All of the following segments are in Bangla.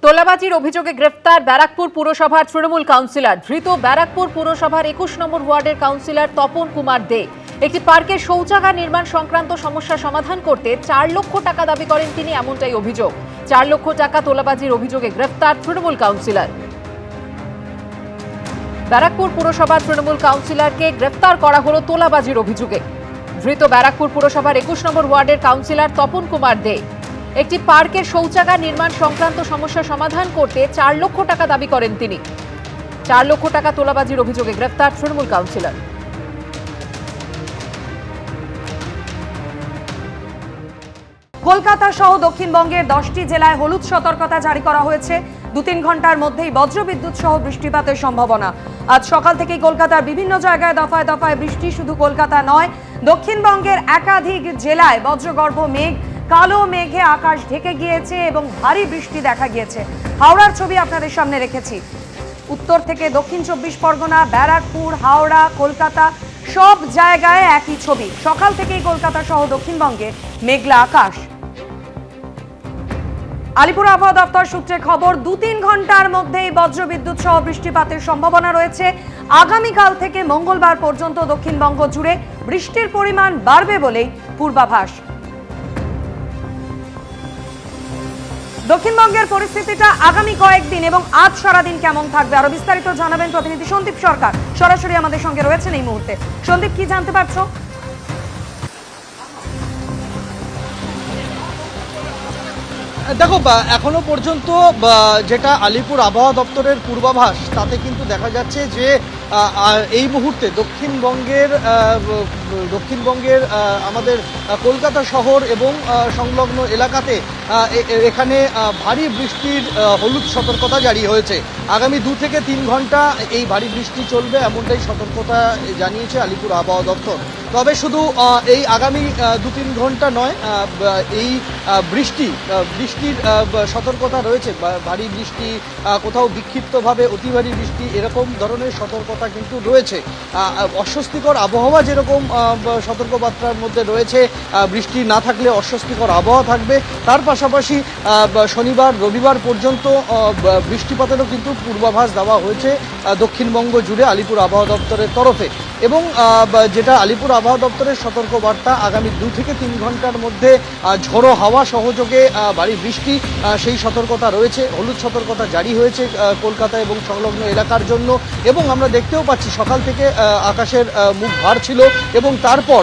তোলাবাজির অভিযোগে গ্রেফতার ব্যারাকপুর পুরসভার তৃণমূল কাউন্সিলর। ধৃত ব্যারাকপুর পুরসভার ২১ নম্বর ওয়ার্ডের কাউন্সিলর তপন কুমার দে। একটি পার্কে শৌচাগার নির্মাণ সংক্রান্ত সমস্যা সমাধান করতে ৪ লক্ষ টাকা দাবি করেন তিনি, এমনটাই অভিযোগ। ৪ লক্ষ টাকা তোলাবাজির অভিযোগে গ্রেফতার তৃণমূল কাউন্সিলর। ব্যারাকপুর পুরসভার তৃণমূল কাউন্সিলরকে গ্রেফতার করা হলো তোলাবাজির অভিযোগে। ধৃত ব্যারাকপুর পুরসভার ২১ নম্বর ওয়ার্ডের কাউন্সিলর তপন কুমার দে। একটি পার্কের শৌচাগার নির্মাণ সংক্রান্ত সমস্যা সমাধান করতে ৪ লক্ষ টাকা দাবি করেন তিনি। ৪ লক্ষ টাকা তোলাবাজির অভিযোগে গ্রেফতার তৃণমূল কাউন্সিলর। কলকাতা সহ দক্ষিণবঙ্গের 10টি জেলায় হলুদ সতর্কতা জারি করা হয়েছে। ২-৩ ঘন্টার মধ্যেই বজ্রবিদ্যুৎ সহ বৃষ্টিপাতের সম্ভাবনা। আজ সকাল থেকেই কলকাতার বিভিন্ন জায়গায় দফায় দফায় বৃষ্টি। শুধু কলকাতা নয়, দক্ষিণবঙ্গের একাধিক জেলায় বজ্রগর্ভ মেঘ, কালো মেঘে আকাশ ঢেকে গিয়েছে এবং ভারী বৃষ্টি দেখা গিয়েছে। হাওড়ার ছবি আপনাদের সামনে রেখেছি। উত্তর থেকে দক্ষিণ ২৪ পরগনা, ব্যারাকপুর, হাওড়া, কলকাতা সব জায়গায় একই ছবি। সকাল থেকেই কলকাতা সহ দক্ষিণবঙ্গে মেঘলা আকাশ। আলিপুর আবহাওয়া দপ্তর সূত্রে খবর, ২-৩ ঘন্টার মধ্যেই বজ্রবিদ্যুৎ সহ বৃষ্টিপাতের সম্ভাবনা রয়েছে। আগামীকাল থেকে মঙ্গলবার পর্যন্ত দক্ষিণবঙ্গ জুড়ে বৃষ্টির পরিমাণ বাড়বে বলেই পূর্বাভাস। দক্ষিণবঙ্গের পরিস্থিতিটা আগামী কয়েকদিন এবং আজ সারাদিন কেমন থাকবে আরো বিস্তারিত জানাবেন প্রতিনিধি সন্দীপ সরকার। সরাসরি আমাদের সঙ্গে রয়েছেন এই মুহূর্তে। সন্দীপ, কি জানতে পারছো? দেখো, এখনো পর্যন্ত যেটা আলিপুর আবহাওয়া দপ্তরের পূর্বাভাস, তাতে কিন্তু দেখা যাচ্ছে যে এই মুহূর্তে দক্ষিণবঙ্গের আমাদের কলকাতা শহর এবং সংলগ্ন এলাকাতে এখানে ভারী বৃষ্টির হলুদ সতর্কতা জারি হয়েছে। আগামী 2 থেকে 3 ঘন্টা এই ভারী বৃষ্টি চলবে, এমনটাই সতর্কতা জানিয়েছে আলিপুর আবহাওয়া দপ্তর। তবে শুধু এই আগামী 2-3 ঘন্টা নয়, এই বৃষ্টির সতর্কতা রয়েছে। ভারী বৃষ্টি, কোথাও বিক্ষিপ্তভাবে অতি ভারী বৃষ্টি, এরকম ধরনের সতর্কতা কিন্তু রয়েছে। অস্বস্তিকর আবহাওয়া যেরকম সতর্কবার্তার মধ্যে রয়েছে, বৃষ্টি না থাকলে অস্বস্তিকর আবহাওয়া থাকবে। তার পাশাপাশি শনিবার রবিবার পর্যন্ত বৃষ্টিপাতেরও কিন্তু পূর্বাভাস দেওয়া হয়েছে দক্ষিণবঙ্গ জুড়ে আলিপুর আবহাওয়া দপ্তরের তরফে। এবং যেটা আলিপুর আবহাওয়া দপ্তরের সতর্কবার্তা, আগামী 2 থেকে 3 ঘন্টার মধ্যে ঝোড়ো হাওয়া সহযোগে ভারী বৃষ্টি, সেই সতর্কতা রয়েছে। হলুদ সতর্কতা জারি হয়েছে কলকাতা এবং সংলগ্ন এলাকার জন্য। এবং আমরা দেখতেও পাচ্ছি সকাল থেকে আকাশের মুখ ভার ছিল এবং তারপর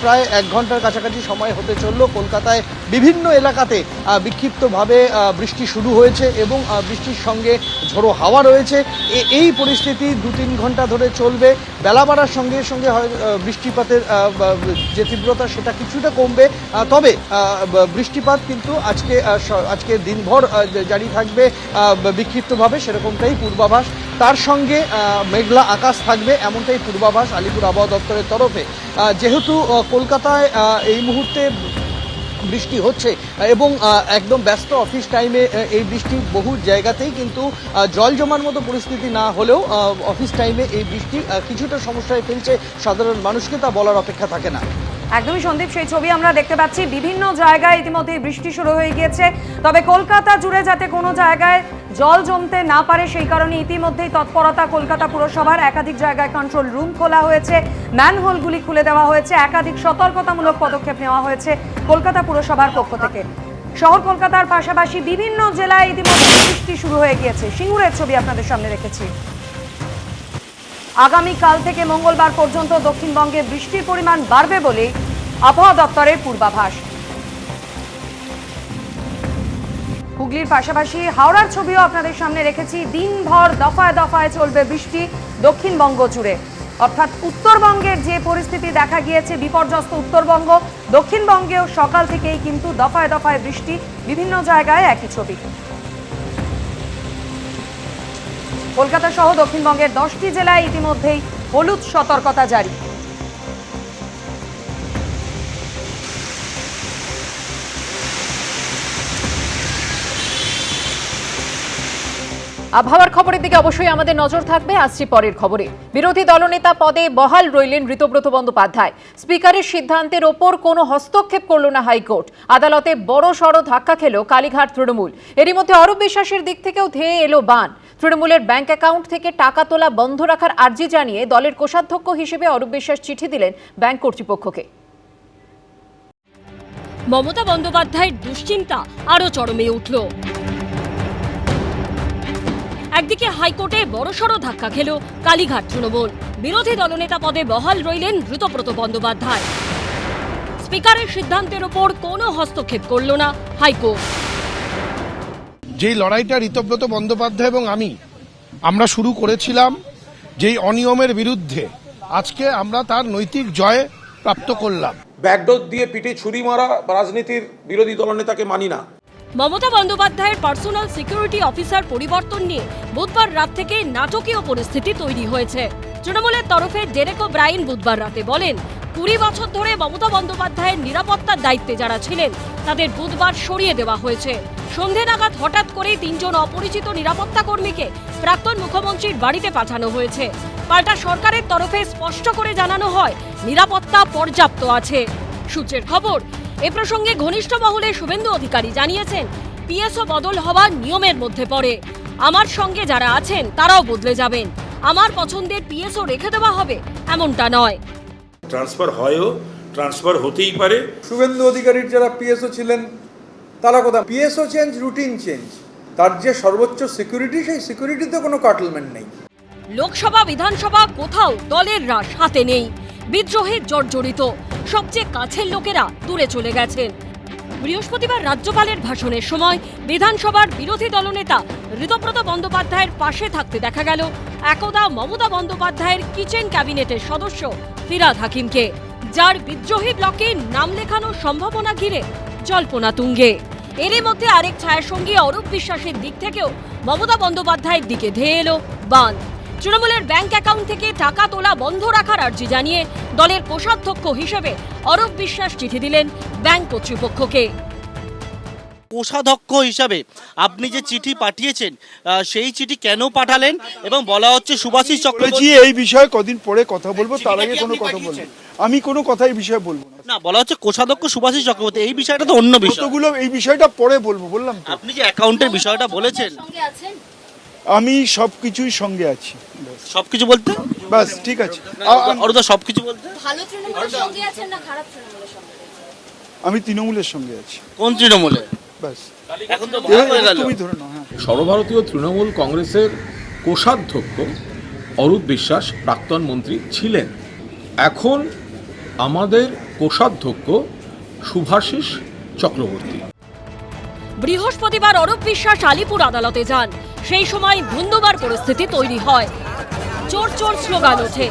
প্রায় 1 ঘন্টার কাছাকাছি সময় হতে চললো। কলকাতায় বিভিন্ন এলাকাতে বিক্ষিপ্তভাবে বৃষ্টি শুরু হয়েছে এবং বৃষ্টির সঙ্গে ঝোড়ো হাওয়া রয়েছে। এই পরিস্থিতি 2-3 ঘন্টা ধরে চলবে। বেলা বাড়ার সঙ্গে সঙ্গে বৃষ্টিপাতের যে তীব্রতা সেটা কিছুটা কমবে। তবে বৃষ্টিপাত কিন্তু আজকে দিনভর জারি থাকবে বিক্ষিপ্তভাবে, সেরকমটাই পূর্বাভাস। তার সঙ্গে মেঘলা আকাশ থাকবে, এমনটাই পূর্বাভাস আলিপুর আবহাওয়া দপ্তরের তরফে। যেহেতু কলকাতায় এই মুহূর্তে বৃষ্টি হচ্ছে এবং একদম ব্যস্ত অফিস টাইমে এই বৃষ্টি বহু জায়গাতেই কিন্তু জল জমার মতো পরিস্থিতি না হলেও অফিস টাইমে এই বৃষ্টি কিছুটা সমস্যায় ফেলছে সাধারণ মানুষকে, তা বলার অপেক্ষা থাকে না। একদমই সন্দীপ, সেই ছবি আমরা দেখতে পাচ্ছি। বিভিন্ন জায়গায় ইতিমধ্যেই বৃষ্টি শুরু হয়ে গিয়েছে। তবে কলকাতা জুড়ে যাতে কোনো জায়গায় জল জমতে না পারে সেই কারণে ইতিমধ্যেই তৎপরতা কলকাতা পুরসভার। একাধিক জায়গায় কন্ট্রোল রুম খোলা হয়েছে, ম্যানহোলগুলি খুলে দেওয়া হয়েছে, একাধিক সতর্কতামূলক পদক্ষেপ নেওয়া হয়েছে কলকাতা পুরসভার পক্ষ থেকে। শহর কলকাতার পাশাপাশি বিভিন্ন জেলায় ইতিমধ্যে বৃষ্টি শুরু হয়ে গিয়েছে। সিঙ্গুরের ছবি আপনাদের সামনে রেখেছি। আগামীকাল থেকে মঙ্গলবার পর্যন্ত দক্ষিণবঙ্গে বৃষ্টির পরিমাণ বাড়বে বলে আবহাওয়া দপ্তরের পূর্বাভাস। হুগলির পাশাপাশি হাওড়ার ছবিও আপনাদের সামনে রেখেছি। দিনভর দফায় দফায় চলবে বৃষ্টি দক্ষিণবঙ্গ জুড়ে। অর্থাৎ উত্তরবঙ্গের যে পরিস্থিতি দেখা গিয়েছে, বিপর্যস্ত উত্তরবঙ্গ, দক্ষিণবঙ্গেও সকাল থেকেই কিন্তু দফায় দফায় বৃষ্টি। বিভিন্ন জায়গায় একই ছবি। কলকাতা সহ দক্ষিণবঙ্গের 10টি জেলায় ইতিমধ্যেই হলুদ সতর্কতা জারি। আবহাওয়ার খবরের দিকে অবশ্যই আমাদের নজর থাকবে। আসছি পরের খবরে। বিরোধী দলনেতা পদে বহাল রইলেন ঋতব্রত বন্দ্যোপাধ্যায়। স্পিকারের সিদ্ধান্তের ওপর কোনো হস্তক্ষেপ করল না হাইকোর্ট। আদালতে বড় সড় ধাক্কা খেল কালীঘাট তৃণমূল। এরই মধ্যে অরূপ বিশ্বাসের দিক থেকেও ধেয়ে এলো বান। তৃণমূলের ব্যাংক অ্যাকাউন্ট থেকে টাকা তোলা বন্ধ রাখার আর্জি জানিয়ে দলের কোষাধ্যক্ষ হিসেবে অরূপ বিশ্বাস চিঠি দিলেন ব্যাংক কর্তৃপক্ষকে। মমতা বন্দ্যোপাধ্যায়ের দুশ্চিন্তা আরও চরমে উঠল। একদিকে হাইকোর্টে বড়সড় ধাক্কা খেল কালীঘাট তৃণমূল। বিরোধী দলনেতা পদে বহাল রইলেন ঋতব্রত বন্দ্যোপাধ্যায়। স্পিকারের সিদ্ধান্তের ওপর কোনো হস্তক্ষেপ করল না হাইকোর্ট। যেই লড়াইটা ঋতব্রত বন্দ্যোপাধ্যায় এবং আমরা শুরু করেছিলাম, যেই অনিয়মের বিরুদ্ধে, আজকে আমরা তার নৈতিক জয় প্রাপ্ত করলাম। ব্যাকডোর দিয়ে পিঠে ছুরি মারা রাজনীতির বিরোধী দলনেতাকে মানি না। মমতা বন্দ্যোপাধ্যায়ের পার্সোনাল সিকিউরিটি অফিসার পরিবর্তন নিয়ে বুধবার রাত থেকে নাটকীয় পরিস্থিতি তৈরি হয়েছে। তৃণমূলের তরফে ডেরেক ওব্রায়েন বুধবার রাতে বলেন, 20 বছর ধরে মমতা বন্দ্যোপাধ্যায়ের নিরাপত্তার দায়িত্বে যারা ছিলেন তাদের বুধবার সরিয়ে দেওয়া হয়েছে। সন্ধে নাগাদ হঠাৎ করেই 3 জন অপরিচিত নিরাপত্তা কর্মীকে প্রাক্তন মুখ্যমন্ত্রীর বাড়িতে পাঠানো হয়েছে। পাল্টা সরকারের তরফে স্পষ্ট করে জানানো হয় নিরাপত্তা পর্যাপ্ত আছে। সূত্রের খবর, এ প্রসঙ্গে ঘনিষ্ঠ মহলে শুভেন্দু অধিকারী জানিয়েছেন, পিএসও বদল হওয়া নিয়মের মধ্যে পড়ে। আমার সঙ্গে যারা আছেন তারাও বদলে যাবেন। আমার পছন্দের পিএসও রেখে দেওয়া হবে এমনটা নয়। ট্রান্সফার হয়ও, ট্রান্সফার হতেই পারে। শুভেন্দু অধিকারীর যারা পিএসও ছিলেন তারা কোথাও পিএসও চেঞ্জ, রুটিন চেঞ্জ, তার যে সর্বোচ্চ সিকিউরিটি, সেই সিকিউরিটিতে কোনো কাটলমেন্ট নেই। লোকসভা বিধানসভা কোথাও দলের রাশ হাতে নেই। বিদ্রোহে জর্জরিত, সবচেয়ে কাছের লোকেরা দূরে চলে গেছেন। বৃহস্পতিবার রাজ্যপালের ভাষণের সময় বিধানসভার বিরোধী দলনেতা ঋতব্রত বন্দ্যোপাধ্যায়ের পাশে থাকতে দেখা গেল একদা মমতা বন্দ্যোপাধ্যায়ের কিচেন ক্যাবিনেটের সদস্য ফিরহাদ হাকিমকে, যার বিদ্রোহী ব্লকে নাম লেখানোর সম্ভাবনা ঘিরে জল্পনা তুঙ্গে। এরই মধ্যে আরেক ছায়াসঙ্গী অরূপ বিশ্বাসের দিক থেকেও মমতা বন্দ্যোপাধ্যায়ের দিকে ধেয়ে এলো বান। তৃণমূলের ব্যাংক অ্যাকাউন্ট থেকে টাকা তোলা বন্ধ রাখার আর্জি জানিয়ে দলের কোষাধ্যক্ষ হিসেবে অরূপ বিশ্বাস চিঠি দিলেন ব্যাংক কর্তৃপক্ষকে। কোষাধ্যক্ষ হিসাবে আপনি যে চিঠি পাঠিয়েছেন, সেই চিঠি কেন পাঠালেন? এবং বলা হচ্ছে সুভাষিস চক্রবর্তী এই বিষয়ে কদিন পরে কথা বলবো, তার আগে কোনো কথা বলবো আমি কোনো কথা এই বিষয়ে বলবো না। বলা হচ্ছে কোষাধ্যক্ষ সুভাষিস চক্রবর্তী, এই বিষয়টা তো অন্য বিষয়। এই বিষয়টা পরে বলবো বললাম তো। আপনি যে অ্যাকাউন্টের বিষয়টা বলেছেন, আমি সবকিছুই সঙ্গে আছি। সবকিছু বলতে বাস ঠিক আছে। অরুদা সবকিছু বলতে ভালো তৃণমূলের সঙ্গে আছেন না খারাপ তৃণমূলের সঙ্গে? আমি তৃণমূলের সঙ্গে আছি। কোন তৃণমূলে? বাস এখন তো ভাগ হয়ে গেল। তুমি ধরে নাও। হ্যাঁ, সর্বভারতীয় তৃণমূল কংগ্রেসের কোষাধ্যক্ষ অরূপ বিশ্বাস প্রাক্তন মন্ত্রী ছিলেন। এখন আমাদের কোষাধ্যক্ষ সুভাষিস চক্রবর্তী। বৃহস্পতিবার অরূপ বিশ্বাস আলিপুর আদালতে যান। সেই সময় ধুন্ধুমার পরিস্থিতি তৈরি হয়। চোর চোর স্লোগান ওঠে।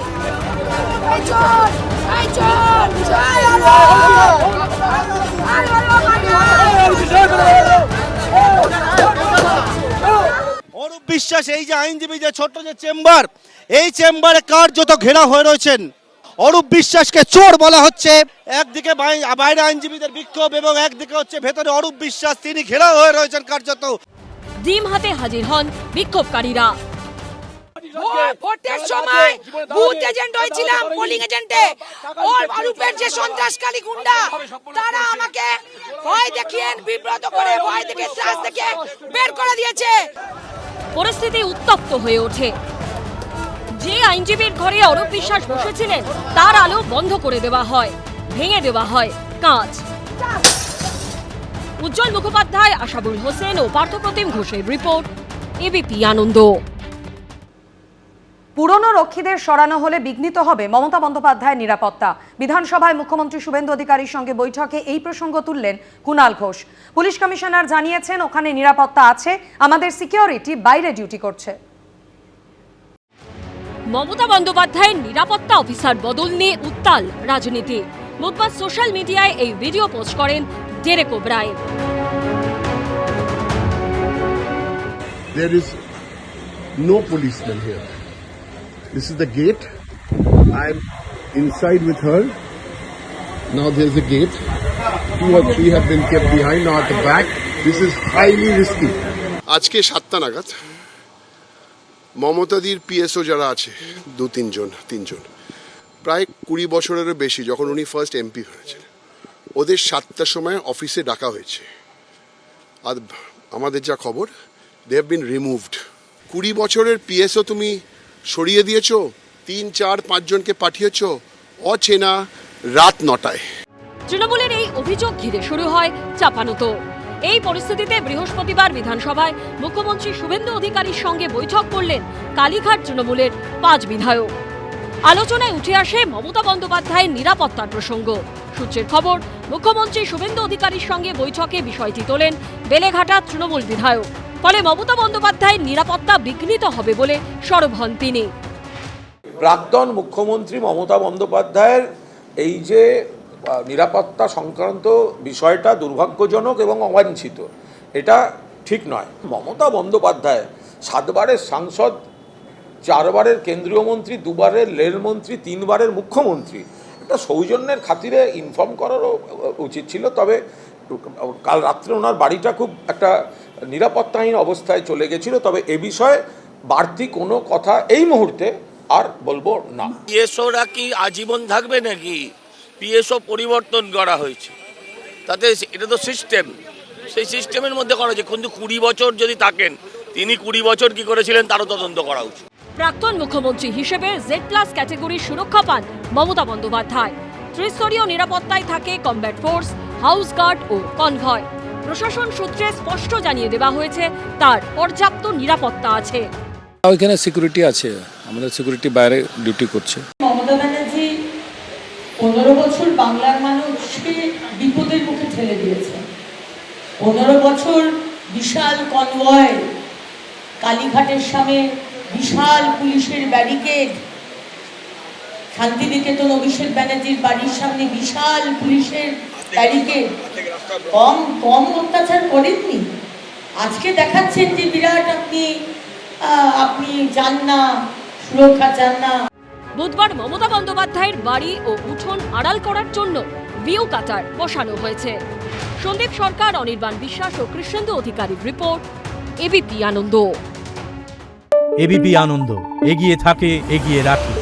অরূপ বিশ্বাস, এই যে আইনজীবী যে ছোট্ট যে চেম্বার, এই চেম্বারে কার্যত ঘেরা হয়ে রয়েছেন। অরূপ বিশ্বাসকে চোর বলা হচ্ছে। একদিকে বাইরে আইনজীবীদের বিক্ষোভ এবং একদিকে হচ্ছে ভেতরে অরূপ বিশ্বাস, তিনি ঘেরা হয়ে রয়েছেন কার্যত। ডিম হাতে হাজির হন বিক্ষোভকারীরা। ভোটের সময় বুথ এজেন্ট হয়েছিলাম, পোলিং এজেন্টে, ওর অরূপের যে সন্ত্রাসকারী গুন্ডা, তারা আমাকে ভয় দেখিয়ে, বিব্রত করে, ভয় দেখে, ত্রাস দেখে বের করে দিয়েছে। পরিস্থিতি উত্তপ্ত হয়ে ওঠে। যে আইনজীবীর ঘরে অরূপ বিশ্বাস বসেছিলেন তার আলো বন্ধ করে দেওয়া হয়, ভেঙে দেওয়া হয় কাঁচ। উজ্জ্বল মুখোপাধ্যায়, আশাবুল হোসেন ও পার্থপ্রতিম ঘোষের রিপোর্ট, এবিপি আনন্দ। পুরনো রক্ষীদের সরানো হলে বিঘ্নিত হবে মমতা বন্দ্যোপাধ্যায়ের নিরাপত্তা। বিধানসভায় মুখ্যমন্ত্রী শুভেন্দু অধিকারীর সঙ্গে বৈঠকে এই প্রসঙ্গ তুললেন কুণাল ঘোষ। পুলিশ কমিশনার জানিয়েছেন, ওখানে নিরাপত্তা আছে, আমাদের সিকিউরিটি বাইরে ডিউটি করছে। মমতা বন্দ্যোপাধ্যায়ের নিরাপত্তা অফিসার বদল নিয়ে উত্তাল রাজনীতি। বুধবার সোশ্যাল মিডিয়ায় এই ভিডিও পোস্ট করেন Derek O'Brien. There is no policeman here. This is the gate. I'm inside with her. Now there's a gate. 2 or 3 have been kept behind. Now at the back. This is highly risky. আজকে 7টা নাগাদ মমতাদির পিএসও যারা আছে তিনজন প্রায় 20 বছরেরও বেশি, যখন উনি ফার্স্ট এমপি হয়েছিলেন, ওদের 7টার সময় অফিসে ডাকা হয়েছে। আর আমাদের যা খবর, দে হ্যাভ বিন রিমুভড। 20 বছরের পিএসও তুমি সরিয়ে দিয়েছো, 3, 4, 5 জনকে পাঠিয়েছো অচেনা রাত 9টায়। তৃণমূলের এই অভিযোগ ঘিরে শুরু হয় চাপানুতো। এই পরিস্থিতিতে বৃহস্পতিবার বিধানসভায় মুখ্যমন্ত্রী শুভেন্দু অধিকারীর সঙ্গে বৈঠক করলেন কালীঘাট তৃণমূলের 5 বিধায়ক। আলোচনায় উঠে আসে মমতা বন্দ্যোপাধ্যায়ের নিরাপত্তার প্রসঙ্গ। সূত্রের খবর, মুখ্যমন্ত্রী শুভেন্দু অধিকারীর সঙ্গে বৈঠকে বিষয়টি তোলেন বেলেঘাটা তৃণমূল বিধায়ক। ফলে মমতা বন্দ্যোপাধ্যায়ের নিরাপত্তা বিঘ্নিত হবে বলে সরব হন তিনি। প্রাক্তন মুখ্যমন্ত্রী মমতা বন্দ্যোপাধ্যায়ের এই যে নিরাপত্তা সংক্রান্ত বিষয়টা দুর্ভাগ্যজনক এবং অবাঞ্ছিত, এটা ঠিক নয়। মমতা বন্দ্যোপাধ্যায় 7 বারের সাংসদ, 4 বারের কেন্দ্রীয় মন্ত্রী, 2 বারের রেলমন্ত্রী, 3 বারের মুখ্যমন্ত্রী। একটা সৌজন্যের খাতিরে ইনফর্ম করারও উচিত ছিল। তবে কাল রাত্রে ওনার বাড়িটা খুব একটা নিরাপত্তাহীন অবস্থায় চলে গেছিল। তবে এ বিষয়ে বাড়তি কোনো কথা এই মুহূর্তে আর বলবো না। পিএসওরা কি আজীবন থাকবে নাকি? পিএসও পরিবর্তন করা হয়েছে, তাতে এটা তো সিস্টেম, সেই সিস্টেমের মধ্যে করা হয়েছে। কিন্তু 20 বছর যদি থাকেন, তিনি 20 বছর কি করেছিলেন তারও তদন্ত করা উচিত। প্রাক্তন মুখ্যমন্ত্রী হিসেবে Z+ ক্যাটেগরির সুরক্ষা পান মমতা বন্দ্যোপাধ্যায়। ত্রিস্তরীয় নিরাপত্তায় থাকে কমব্যাট ফোর্স, হাউস গার্ড ও কনভয়। প্রশাসন সূত্রে স্পষ্ট জানিয়ে দেওয়া হয়েছে তার পর্যাপ্ত নিরাপত্তা আছে। ওইখানে সিকিউরিটি আছে, আমাদের সিকিউরিটি বাইরে ডিউটি করছে। মমতা ব্যানার্জি 15 বছর বাংলার মানুষকে বিপদের মুখে ঠেলে দিয়েছে। 15 বছর বিশাল কনভয়, কালীঘাটের সামনে বিশাল পুলিশের ব্যারিকেড, শান্তিনিকেতন অভিষেক ব্যানার্জির বাড়ির সামনে বিশাল পুলিশের ব্যারিকেড। কম অত্যাচার করেননি। আজকে দেখাচ্ছেন যে বিরাট আপনি চান না, সুরক্ষা চান না। বুধবার মমতা বন্দ্যোপাধ্যায়ের বাড়ি ও উঠোন আড়াল করার জন্য ভিউ কাটার বসানো হয়েছে। সন্দীপ সরকার, অনির্বাণ বিশ্বাস ও কৃষ্ণেন্দু অধিকারীর রিপোর্ট, এবিপি আনন্দ। এবিপি আনন্দ, এগিয়ে থাকে, এগিয়ে রাখে।